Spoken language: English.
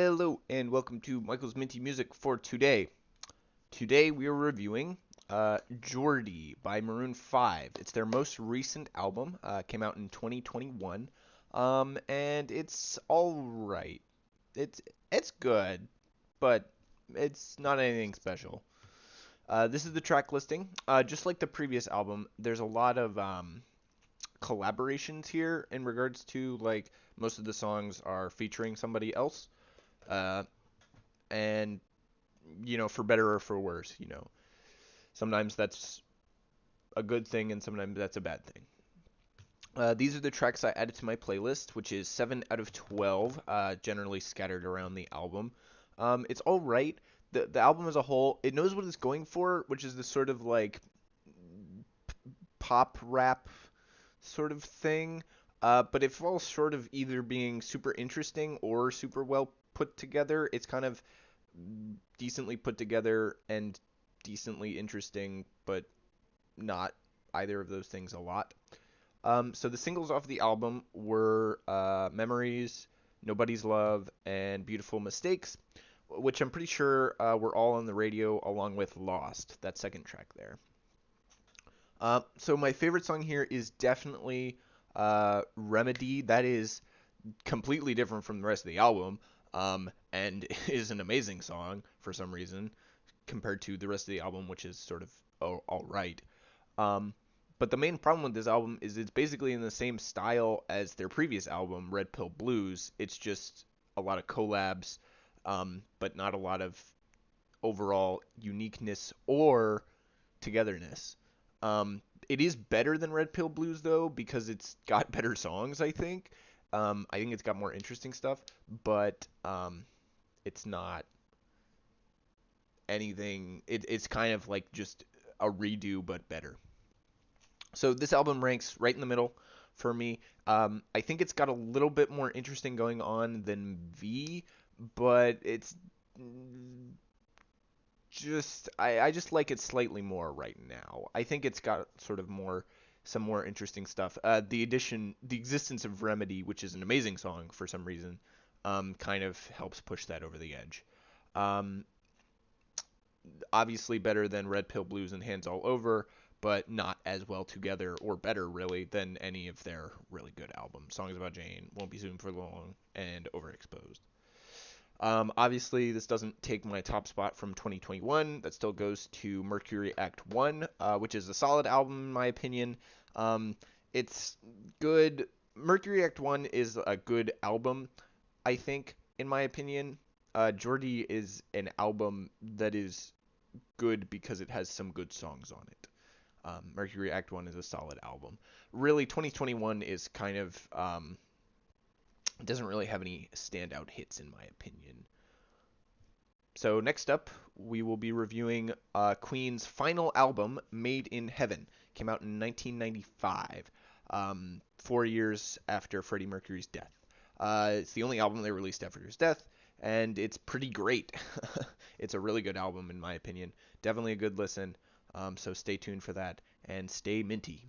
Hello and welcome to Michael's Minty Music for today. Today we are reviewing Jordi by Maroon 5. It's their most recent album, came out in 2021, and it's all right. It's good, but it's not anything special. This is the track listing. Just like the previous album, there's a lot of collaborations here in regards to like most of the songs are featuring somebody else. Uh, and for better or for worse, sometimes that's a good thing and sometimes that's a bad thing. These are the tracks I added to my playlist, which is 7 out of 12, generally scattered around the album. It's all right. The album as a whole, it knows what it's going for, which is this sort of like pop rap sort of thing. But it falls short of either being super interesting or super well put together. It's kind of decently put together and decently interesting, but not either of those things a lot. So the singles off the album were Memories, Nobody's Love, and Beautiful Mistakes, which I'm pretty sure were all on the radio along with Lost, that second track there. So my favorite song here is definitely Remedy. That is completely different from the rest of the album, and is an amazing song for some reason compared to the rest of the album, which is sort of all right. Um, but the main problem with this album is it's basically in the same style as their previous album, Red Pill Blues. It's just a lot of collabs, but not a lot of overall uniqueness or togetherness. It is better than Red Pill Blues though because it's got better songs. I think it's got more interesting stuff, but it's not anything. It's kind of like just a redo but better. So this album ranks right in the middle for me. I think it's got a little bit more interesting going on than V, but it's just I just like it slightly more right now. I think it's got sort of some more interesting stuff. The existence of Remedy, which is an amazing song for some reason, kind of helps push that over the edge. Um, Obviously better than Red Pill Blues and Hands All Over, but not as well together or better really than any of their really good albums. Songs About Jane, Won't Be Soon for Long, and Overexposed. Obviously, this doesn't take my top spot from 2021. That still goes to Mercury Act 1, which is a solid album in my opinion. It's good. Mercury Act 1 is a good album, I think, in my opinion. Jordi is an album that is good because it has some good songs on it. Mercury Act 1 is a solid album. Really, 2021 is kind of doesn't really have any standout hits in my opinion. So next up, we will be reviewing Queen's final album, Made in Heaven. Came out in 1995, 4 years after Freddie Mercury's death. It's the only album they released after his death, and it's pretty great. It's a really good album in my opinion. Definitely a good listen. So stay tuned for that, and stay minty.